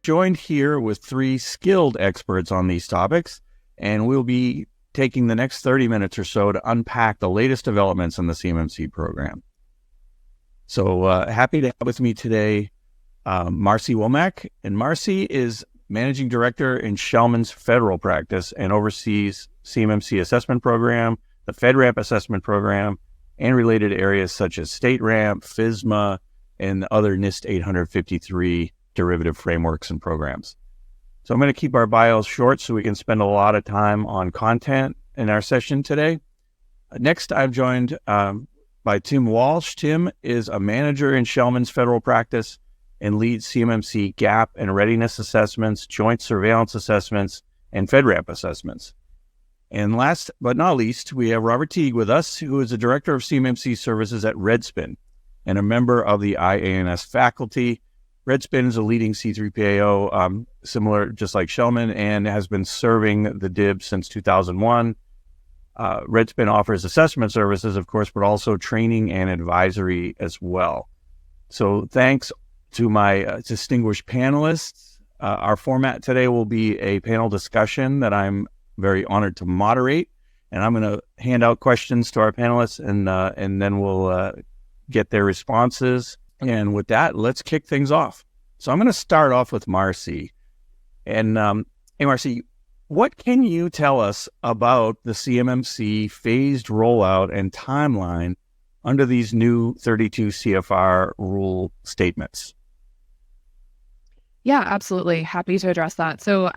Joined here with three skilled experts on these topics, and we'll be taking the next 30 minutes or so to unpack the latest developments in the CMMC program. So happy to have with me today Marcy Womack, and Marcy is Managing Director in Schellman's federal practice and oversees CMMC assessment program, the FedRAMP assessment program, and related areas such as StateRAMP, FSMA, and other NIST 853 derivative frameworks and programs. So I'm going to keep our bios short so we can spend a lot of time on content in our session today. Next, I'm joined by Tim Walsh. Tim is a manager in Schellman's federal practice and leads CMMC gap and readiness assessments, joint surveillance assessments, and FedRAMP assessments. And last but not least, we have Robert Teague with us, who is the Director of CMMC Services at Redspin and a member of the IANS faculty. Redspin is a leading C3PAO, similar, just like Schellman, and has been serving the DIB since 2001. Redspin offers assessment services, of course, but also training and advisory as well. So thanks to my distinguished panelists. Our format today will be a panel discussion that I'm very honored to moderate, and I'm going to hand out questions to our panelists, and then we'll get their responses. And with that, let's kick things off. So I'm going to start off with Marcy. And hey, Marcy, what can you tell us about the CMMC phased rollout and timeline under these new 32 CFR rule statements? Yeah, absolutely. Happy to address that. So,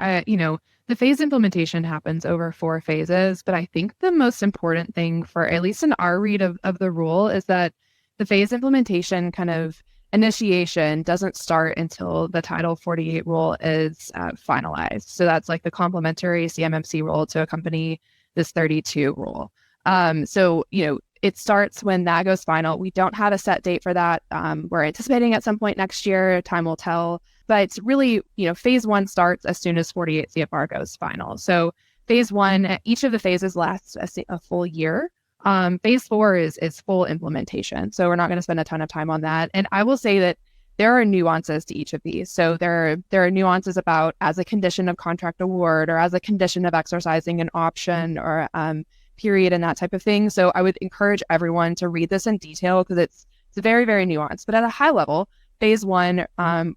the phased implementation happens over 4 phases, but I think the most important thing for, at least in our read of the rule, is that the phased implementation kind of initiation doesn't start until the Title 48 rule is finalized. So that's like the complementary CMMC rule to accompany this 32 rule. It starts when that goes final. We don't have a set date for that. We're anticipating at some point next year. Time will tell. But really, phase 1 starts as soon as 48 CFR goes final. So phase 1, each of the phases lasts a full year. Phase 4 is full implementation. So we're not going to spend a ton of time on that. And I will say that there are nuances to each of these. So there are nuances about as a condition of contract award or as a condition of exercising an option or period and that type of thing. So I would encourage everyone to read this in detail because it's very, very nuanced. But at a high level, phase 1,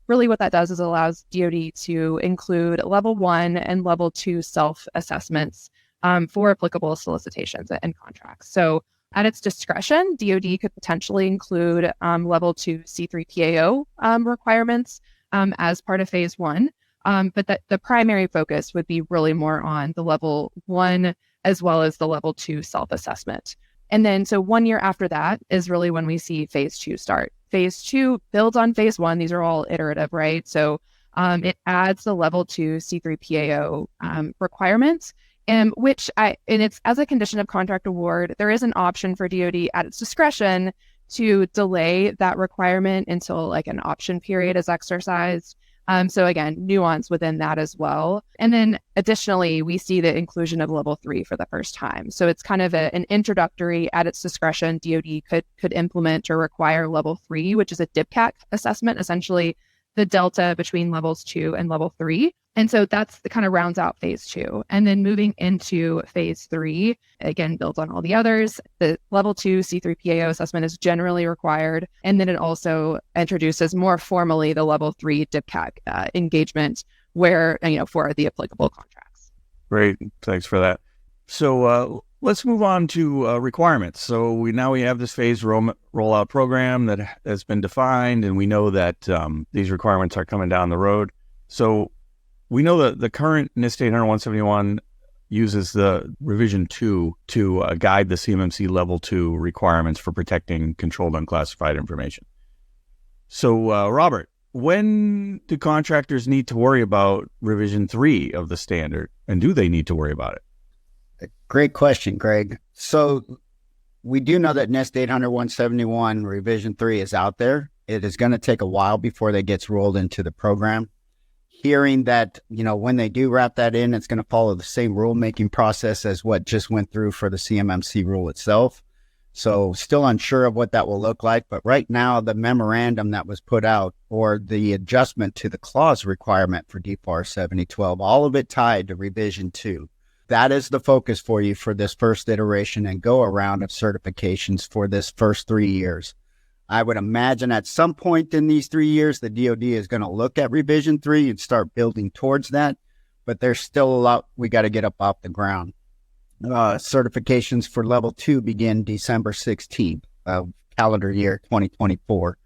really what that does is allows DoD to include level 1 and level 2 self-assessments for applicable solicitations and contracts. So at its discretion, DoD could potentially include level 2 C3PAO requirements as part of phase 1, but that the primary focus would be really more on the level 1 as well as the level 2 self-assessment. And then, so 1 year after that is really when we see phase 2 start. Phase 2 builds on phase 1. These are all iterative, right? So it adds the level 2 C3PAO requirements, and it's as a condition of contract award, there is an option for DoD at its discretion to delay that requirement until like an option period is exercised. So again, nuance within that as well. And then additionally, we see the inclusion of level 3 for the first time. So it's kind of an introductory at its discretion. DoD could implement or require level 3, which is a DIPCAC assessment, essentially the delta between levels 2 and level 3. And so that's the kind of rounds out phase 2. And then moving into phase 3, again, builds on all the others. The level 2 C3PAO assessment is generally required. And then it also introduces more formally the level 3 DIPCAC engagement where, for the applicable contracts. Great. Thanks for that. So let's move on to requirements. So we have this phased rollout program that has been defined, and we know that these requirements are coming down the road. So we know that the current NIST 800-171 uses the revision 2 to guide the CMMC level 2 requirements for protecting controlled unclassified information. So Robert, when do contractors need to worry about revision 3 of the standard, and do they need to worry about it? Great question, Greg. So we do know that NIST 800-171 revision 3 is out there. It is going to take a while before that gets rolled into the program. Hearing that, when they do wrap that in, it's going to follow the same rulemaking process as what just went through for the CMMC rule itself. So still unsure of what that will look like. But right now, the memorandum that was put out, or the adjustment to the clause requirement for DFAR 7012, all of it tied to revision 2. That is the focus for you for this first iteration and go around of certifications for this first 3 years. I would imagine at some point in these 3 years, the DoD is going to look at revision 3 and start building towards that. But there's still a lot we got to get up off the ground. Certifications for level 2 begin December 16th of calendar year 2024.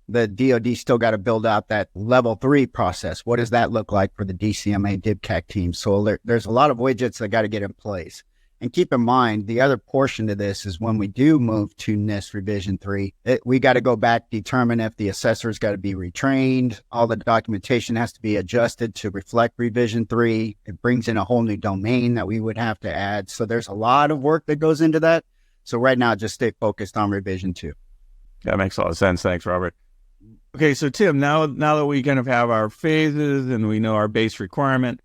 The DoD still got to build out that level 3 process. What does that look like for the DCMA DIBCAC team? So there's a lot of widgets that got to get in place. And keep in mind, the other portion to this is when we do move to NIST Revision 3, we got to go back, determine if the assessor's got to be retrained. All the documentation has to be adjusted to reflect Revision 3. It brings in a whole new domain that we would have to add. So there's a lot of work that goes into that. So right now, just stay focused on Revision 2. That makes a lot of sense. Thanks, Robert. Okay, so Tim, now that we kind of have our phases and we know our base requirement,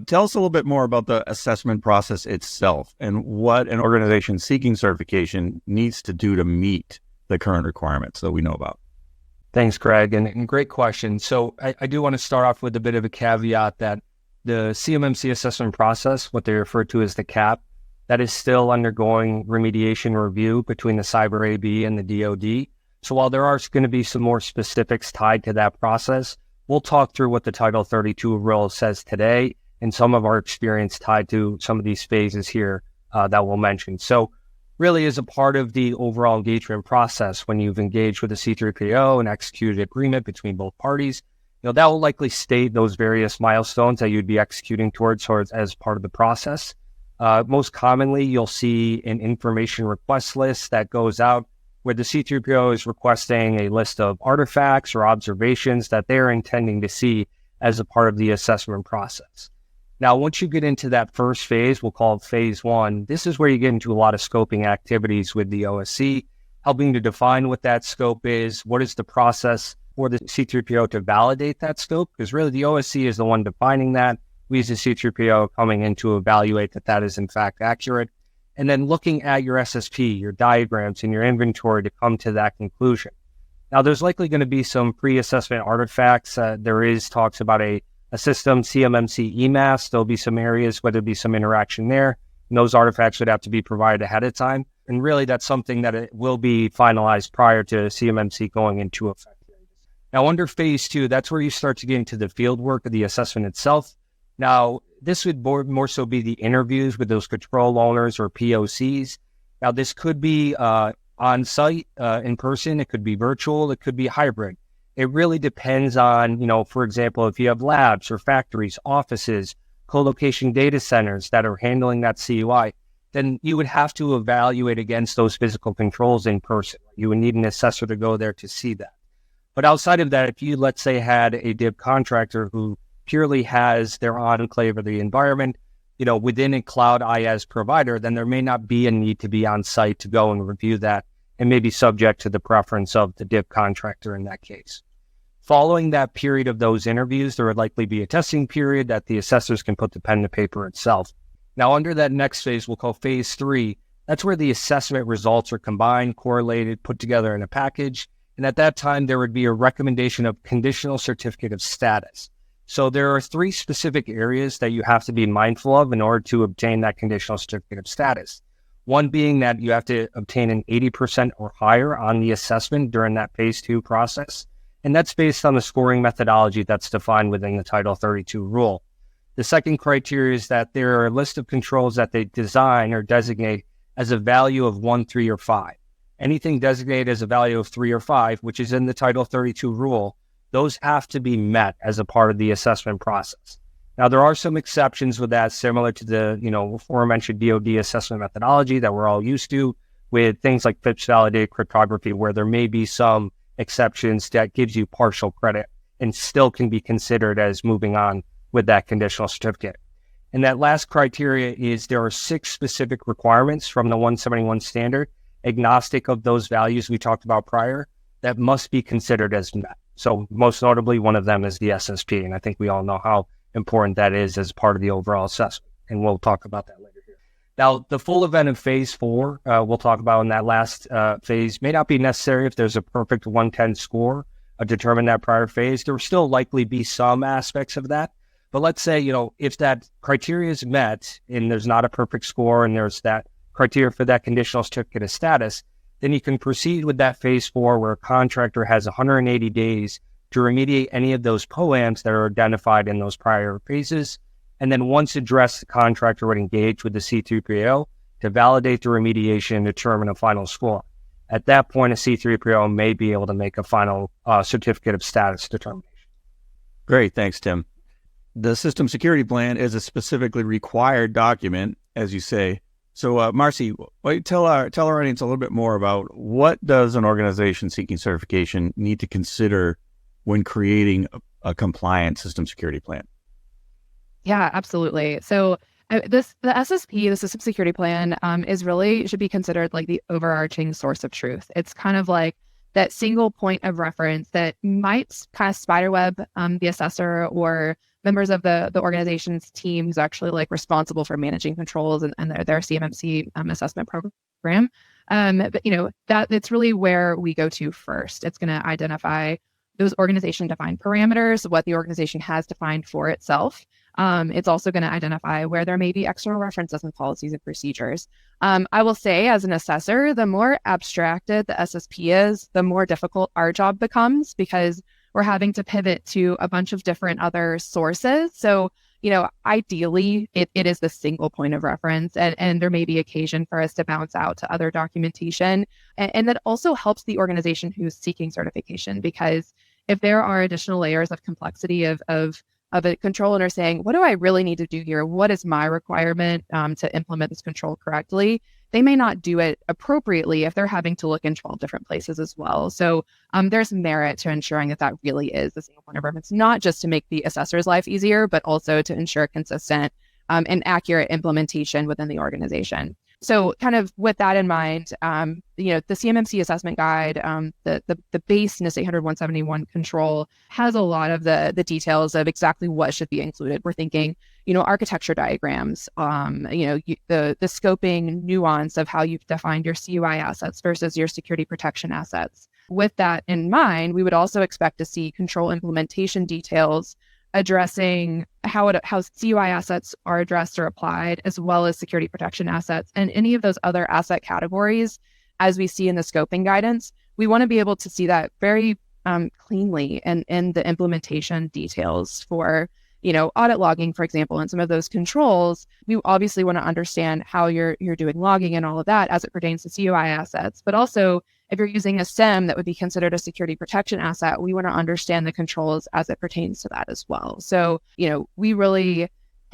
tell us a little bit more about the assessment process itself and what an organization seeking certification needs to do to meet the current requirements that we know about. Thanks, Greg, and great question. So I do want to start off with a bit of a caveat that the CMMC assessment process, what they refer to as the CAP, that is still undergoing remediation review between the Cyber AB and the DoD. So while there are going to be some more specifics tied to that process, we'll talk through what the Title 32 rule says today and some of our experience tied to some of these phases here that we'll mention. So really as a part of the overall engagement process, when you've engaged with a C3PAO and executed agreement between both parties, that will likely state those various milestones that you'd be executing towards as part of the process. Most commonly, you'll see an information request list that goes out where the C3PAO is requesting a list of artifacts or observations that they're intending to see as a part of the assessment process. Now, once you get into that first phase, we'll call it phase 1, this is where you get into a lot of scoping activities with the OSC, helping to define what that scope is, what is the process for the C3PAO to validate that scope, because really the OSC is the one defining that. We as a C3PAO coming in to evaluate that is in fact accurate, and then looking at your SSP, your diagrams, and your inventory to come to that conclusion. Now, there's likely going to be some pre-assessment artifacts. There is talks about a system, CMMC EMAS. There'll be some areas where there'll be some interaction there, and those artifacts would have to be provided ahead of time. And really, that's something that it will be finalized prior to CMMC going into effect. Now, under phase 2, that's where you start to get into the field work of the assessment itself. Now, this would more so be the interviews with those control owners or POCs. Now, this could be on-site, in person. It could be virtual. It could be hybrid. It really depends on, for example, if you have labs or factories, offices, co-location data centers that are handling that CUI, then you would have to evaluate against those physical controls in person. You would need an assessor to go there to see that. But outside of that, if you, let's say, had a DIB contractor who purely has their enclave or the environment, within a cloud IaaS provider, then there may not be a need to be on site to go and review that, and may be subject to the preference of the DIB contractor in that case. Following that period of those interviews, there would likely be a testing period that the assessors can put the pen to paper itself. Now, under that next phase, we'll call phase 3, that's where the assessment results are combined, correlated, put together in a package. And at that time, there would be a recommendation of conditional certificate of status. So there are 3 specific areas that you have to be mindful of in order to obtain that conditional certificate of status. One being that you have to obtain an 80% or higher on the assessment during that phase 2 process. And that's based on the scoring methodology that's defined within the Title 32 rule. The second criteria is that there are a list of controls that they design or designate as a value of 1, 3, or 5. Anything designated as a value of 3 or 5, which is in the Title 32 rule, those have to be met as a part of the assessment process. Now, there are some exceptions with that, similar to the, aforementioned DoD assessment methodology that we're all used to, with things like FIPS validated cryptography, where there may be some exceptions that gives you partial credit and still can be considered as moving on with that conditional certificate. And that last criteria is there are 6 specific requirements from the 171 standard, agnostic of those values we talked about prior, that must be considered as met. So most notably, one of them is the SSP. And I think we all know how important that is as part of the overall assessment. And we'll talk about that later here. Now, the full event of phase 4, we'll talk about in that last phase, may not be necessary if there's a perfect 110 score determined that prior phase. There will still likely be some aspects of that. But let's say, if that criteria is met and there's not a perfect score and there's that criteria for that conditional certificate of status, then you can proceed with that phase 4 where a contractor has 180 days to remediate any of those POAMs that are identified in those prior phases. And then once addressed, the contractor would engage with the C3PAO to validate the remediation and determine a final score. At that point, a C3PAO may be able to make a final certificate of status determination. Great. Thanks, Tim. The system security plan is a specifically required document, as you say. So, Marcy, why don't you tell our audience a little bit more about what does an organization seeking certification need to consider when creating a compliant system security plan? Yeah, absolutely. So the SSP, the System Security Plan, should be considered like the overarching source of truth. It's kind of like that single point of reference that might kind of spiderweb the assessor or members of the organization's team who's actually like responsible for managing controls and their CMMC assessment program. But that it's really where we go to first. It's going to identify those organization defined parameters, what the organization has defined for itself. It's also going to identify where there may be external references and policies and procedures. I will say, as an assessor, the more abstracted the SSP is, the more difficult our job becomes because we're having to pivot to a bunch of different other sources. So, ideally, it is the single point of reference, and there may be occasion for us to bounce out to other documentation. And that also helps the organization who's seeking certification, because if there are additional layers of complexity of a control owner saying, what do I really need to do here? What is my requirement to implement this control correctly? They may not do it appropriately if they're having to look in 12 different places as well. So there's merit to ensuring that really is the single point of reference, not just to make the assessor's life easier, but also to ensure consistent and accurate implementation within the organization. So kind of with that in mind, the CMMC assessment guide, the base NIST 800-171 control has a lot of the details of exactly what should be included. We're thinking, architecture diagrams, the scoping nuance of how you've defined your CUI assets versus your security protection assets. With that in mind, we would also expect to see control implementation details addressing how CUI assets are addressed or applied, as well as security protection assets and any of those other asset categories. As we see in the scoping guidance, we want to be able to see that very cleanly in the implementation details for audit logging, for example, and some of those controls. We obviously want to understand how you're doing logging and all of that as it pertains to CUI assets, but also if you're using a SIM that would be considered a security protection asset, we want to understand the controls as it pertains to that as well. So,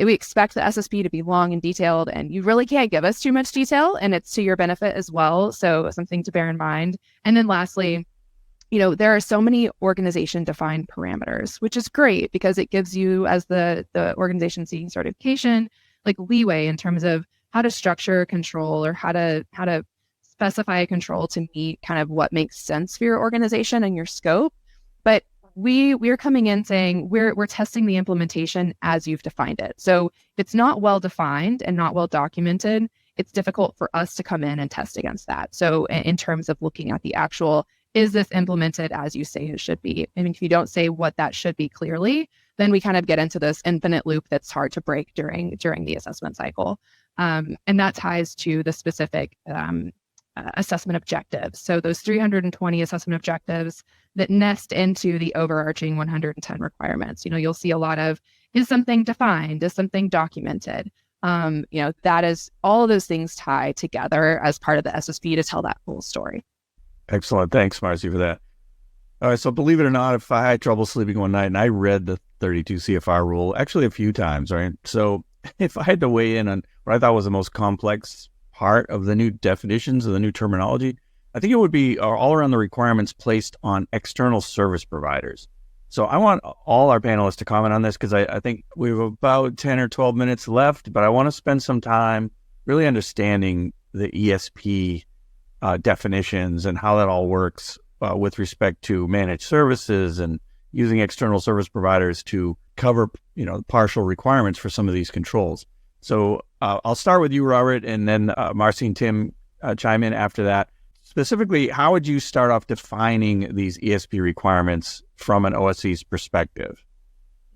we expect the SSP to be long and detailed, and you really can't give us too much detail, and it's to your benefit as well. So something to bear in mind. And then lastly, there are so many organization defined parameters, which is great because it gives you, as the organization seeking certification, like leeway in terms of how to structure control or how to specify a control to meet kind of what makes sense for your organization and your scope. But we're coming in saying we're testing the implementation as you've defined it. So if it's not well defined and not well documented, it's difficult for us to come in and test against that. So in terms of looking at the actual, is this implemented as you say it should be? And if you don't say what that should be clearly, then we kind of get into this infinite loop that's hard to break during the assessment cycle. And that ties to the specific assessment objectives. So those 320 assessment objectives that nest into the overarching 110 requirements. You'll see a lot of, is something defined? Is something documented? That is, all of those things tie together as part of the SSP to tell that full story. Excellent. Thanks, Marcy, for that. All right. So believe it or not, if I had trouble sleeping one night and I read the 32 CFR rule, actually a few times, right? So if I had to weigh in on what I thought was the most complex part of the new definitions of the new terminology, I think it would be all around the requirements placed on external service providers. So I want all our panelists to comment on this because I think we have about 10 or 12 minutes left, but I want to spend some time really understanding the ESP definitions and how that all works with respect to managed services and using external service providers to cover, partial requirements for some of these controls. So I'll start with you, Robert, and then Marcy and Tim chime in after that. Specifically, how would you start off defining these ESP requirements from an OSC's perspective?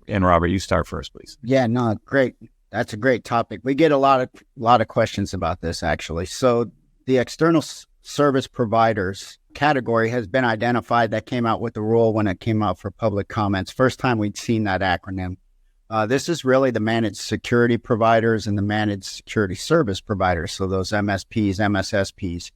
And Robert, you start first, please. Yeah, no, great. That's a great topic. We get a lot of questions about this, actually. So the external service providers category has been identified. That came out with the rule when it came out for public comments. First time we'd seen that acronym. This is really the managed security providers and the managed security service providers. So those MSPs, MSSPs,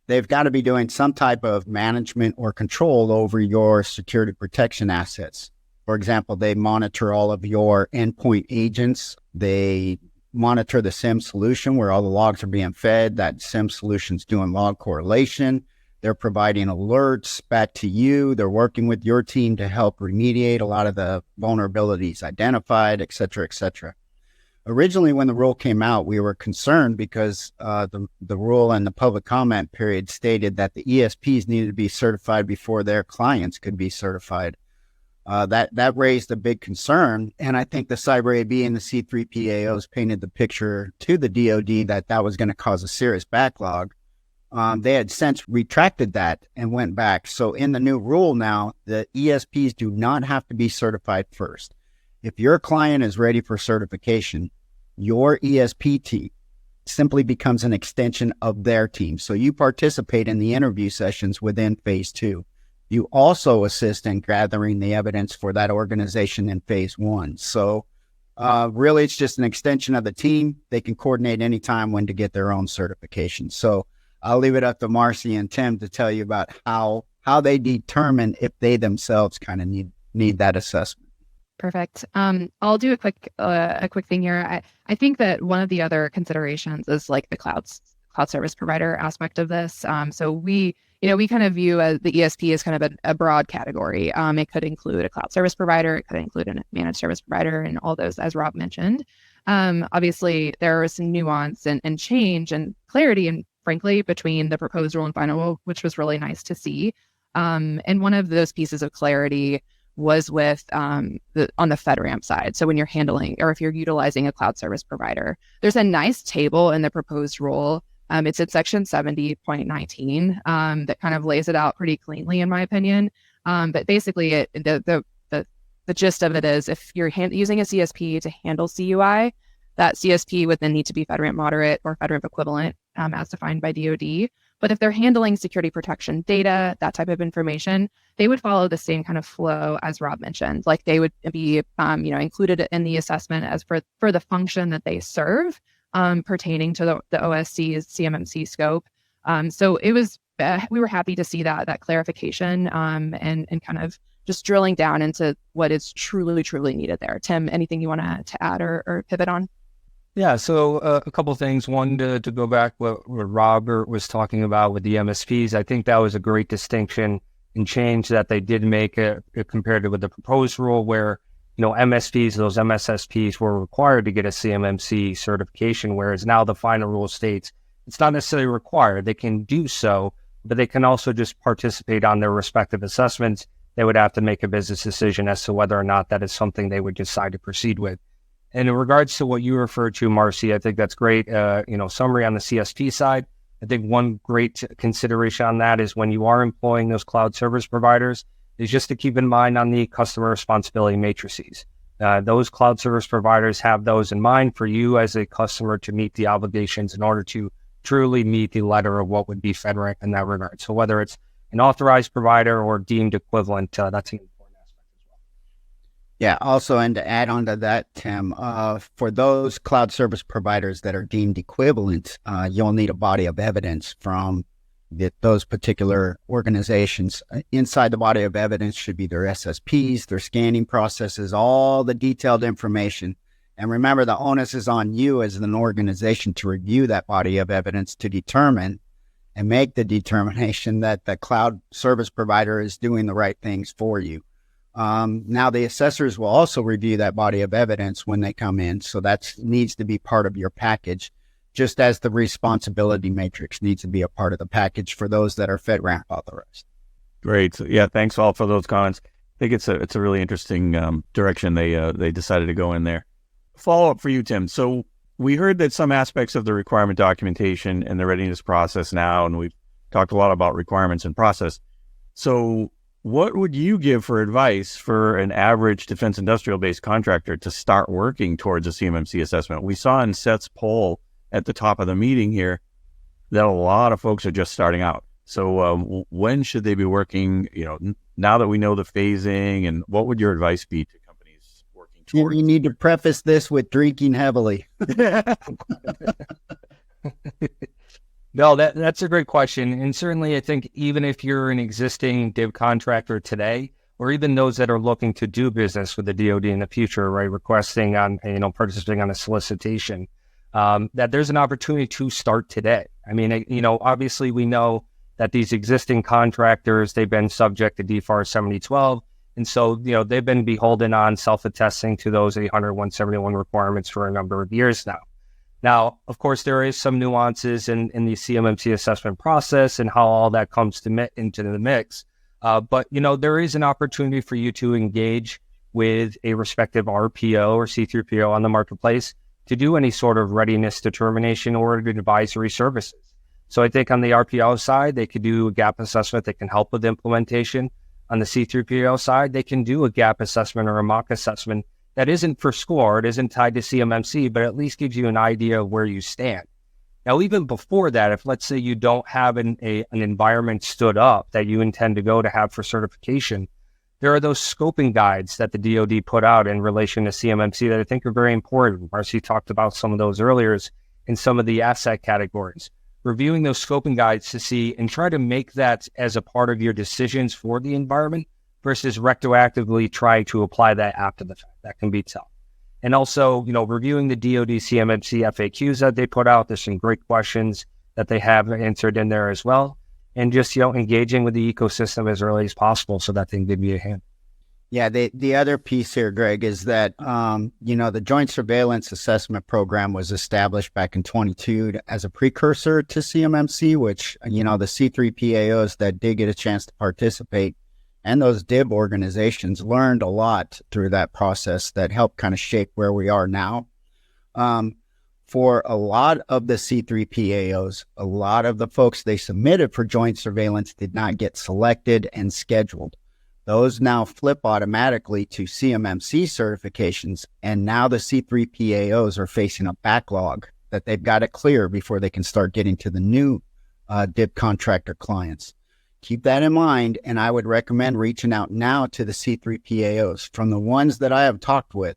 they've got to be doing some type of management or control over your security protection assets. For example, they monitor all of your endpoint agents. They monitor the SIM solution where all the logs are being fed. That SIM solution's doing log correlation. They're providing alerts back to you. They're working with your team to help remediate a lot of the vulnerabilities identified, et cetera, et cetera. Originally, when the rule came out, we were concerned because the rule and the public comment period stated that the ESPs needed to be certified before their clients could be certified. That raised a big concern, and I think the Cyber AB and the C3PAOs painted the picture to the DoD that was going to cause a serious backlog. They had since retracted that and went back. So in the new rule now, the ESPs do not have to be certified first. If your client is ready for certification, your ESP team simply becomes an extension of their team. So you participate in the interview sessions within phase 2. You also assist in gathering the evidence for that organization in phase 1. So really, it's just an extension of the team. They can coordinate anytime when to get their own certification. So I'll leave it up to Marcy and Tim to tell you about how they determine if they themselves kind of need that assessment. Perfect. I'll do a quick thing here. I think that one of the other considerations is like the cloud service provider aspect of this. So we kind of view the ESP as kind of a broad category. It could include a cloud service provider. It could include a managed service provider and all those, as Rob mentioned. Obviously, there is some nuance and change and clarity, and frankly, between the proposed rule and final rule, which was really nice to see. And one of those pieces of clarity was with on the FedRAMP side. So when you're handling, or if you're utilizing a cloud service provider, there's a nice table in the proposed rule. It's in section 70.19 that kind of lays it out pretty cleanly, in my opinion. But basically, the gist of it is, if you're using a CSP to handle CUI, that CSP would then need to be FedRAMP moderate or FedRAMP equivalent, as defined by DoD. But if they're handling security protection data, that type of information, they would follow the same kind of flow as Rob mentioned. Like they would be, included in the assessment as for the function that they serve, pertaining to the OSC's CMMC scope. So it was, we were happy to see that clarification, and kind of just drilling down into what is truly, truly needed there. Tim, anything you want to add or pivot on? Yeah, so a couple of things. One, to go back what Robert was talking about with the MSPs, I think that was a great distinction and change that they did make compared to with the proposed rule where, MSPs, those MSSPs were required to get a CMMC certification, whereas now the final rule states it's not necessarily required. They can do so, but they can also just participate on their respective assessments. They would have to make a business decision as to whether or not that is something they would decide to proceed with. And in regards to what you referred to, Marcy, I think that's great. Summary on the CSP side. I think one great consideration on that is when you are employing those cloud service providers is just to keep in mind on the customer responsibility matrices. Those cloud service providers have those in mind for you as a customer to meet the obligations in order to truly meet the letter of what would be FedRAMP in that regard. So whether it's an authorized provider or deemed equivalent, that's an important aspect as well. Yeah, also, and to add on to that, Tim, for those cloud service providers that are deemed equivalent, you'll need a body of evidence from those particular organizations. Inside the body of evidence should be their SSPs, their scanning processes, all the detailed information. And remember, the onus is on you as an organization to review that body of evidence to determine and make the determination that the cloud service provider is doing the right things for you. Now, the assessors will also review that body of evidence when they come in. So that needs to be part of your package, just as the responsibility matrix needs to be a part of the package for those that are FedRAMP authorized. Great. So, yeah, thanks all for those comments. I think it's a really interesting direction they decided to go in there. Follow up for you, Tim. So we heard that some aspects of the requirement documentation and the readiness process now, and we've talked a lot about requirements and process. So what would you give for advice for an average defense industrial-based contractor to start working towards a CMMC assessment? We saw in Seth's poll at the top of the meeting here that a lot of folks are just starting out. So when should they be working, now that we know the phasing, and what would your advice be to companies working towards? You need to preface this with drinking heavily. No, that's a great question. And certainly I think even if you're an existing DIB contractor today, or even those that are looking to do business with the DoD in the future, right, requesting on, participating on a solicitation, that there's an opportunity to start today. I mean, obviously we know that these existing contractors, they've been subject to DFAR 7012. And so, they've been beholden on self-attesting to those 800, 171 requirements for a number of years now. Now, of course, there is some nuances in the CMMC assessment process and how all that comes into the mix. But, there is an opportunity for you to engage with a respective RPO or C3PAO on the marketplace to do any sort of readiness determination or advisory services. So I think on the RPO side, they could do a gap assessment that can help with implementation. On the C3PAO side, they can do a gap assessment or a mock assessment that isn't for score, it isn't tied to CMMC, but at least gives you an idea of where you stand. Now, even before that, if let's say you don't have an environment stood up that you intend to go to have for certification, there are those scoping guides that the DoD put out in relation to CMMC that I think are very important. Marcy talked about some of those earlier in some of the asset categories. Reviewing those scoping guides to see and try to make that as a part of your decisions for the environment versus retroactively try to apply that after the fact. That can be tough. And also, reviewing the DoD CMMC FAQs that they put out. There's some great questions that they have answered in there as well. And just, engaging with the ecosystem as early as possible so that they can give you a hand. Yeah, the other piece here, Greg, is that, the Joint Surveillance Assessment Program was established back in 22 as a precursor to CMMC, which, the C3PAOs that did get a chance to participate and those DIB organizations learned a lot through that process that helped kind of shape where we are now. For a lot of the C3PAOs, a lot of the folks they submitted for joint surveillance did not get selected and scheduled. Those now flip automatically to CMMC certifications, and now the C3PAOs are facing a backlog that they've got to clear before they can start getting to the new DIB contractor clients. Keep that in mind, and I would recommend reaching out now to the C3PAOs. From the ones that I have talked with,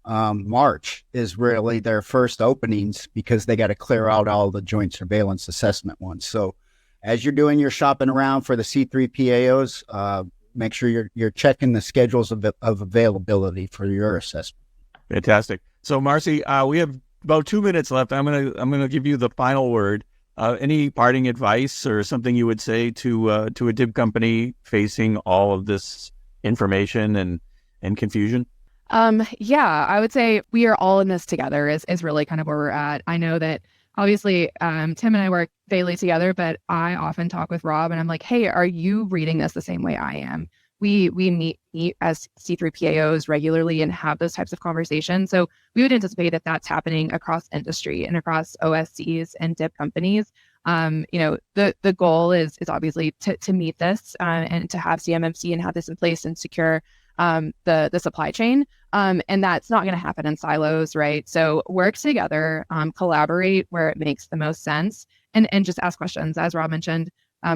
March is really their first openings because they got to clear out all the joint surveillance assessment ones. So as you're doing your shopping around for the C3PAOs, make sure you're checking the schedules of availability for your assessment. Fantastic. So Marcy, we have about 2 minutes left. I'm gonna give you the final word. Any parting advice or something you would say to a DIB company facing all of this information and confusion? Yeah, I would say we are all in this together is really kind of where we're at. I know that obviously Tim and I work daily together, but I often talk with Rob and I'm like, hey, are you reading this the same way I am? We meet as C3PAOs regularly and have those types of conversations. So we would anticipate that that's happening across industry and across OSCs and DIB companies. The goal is obviously to meet this and to have CMMC and have this in place and secure the supply chain. And that's not going to happen in silos, right? So work together, collaborate where it makes the most sense, and just ask questions. As Rob mentioned,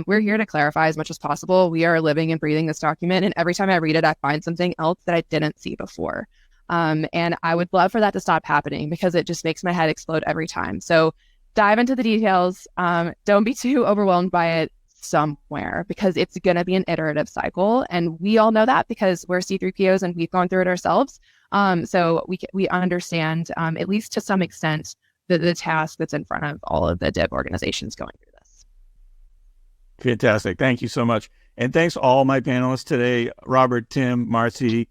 we're here to clarify as much as possible. We are living and breathing this document, and every time I read it, I find something else that I didn't see before. And I would love for that to stop happening because it just makes my head explode every time. So dive into the details. Don't be too overwhelmed by it somewhere because it's going to be an iterative cycle. And we all know that because we're C3POs and we've gone through it ourselves. So we understand, at least to some extent, the task that's in front of all of the DIB organizations going through this. Fantastic. Thank you so much. And thanks all my panelists today, Robert, Tim, Marcy,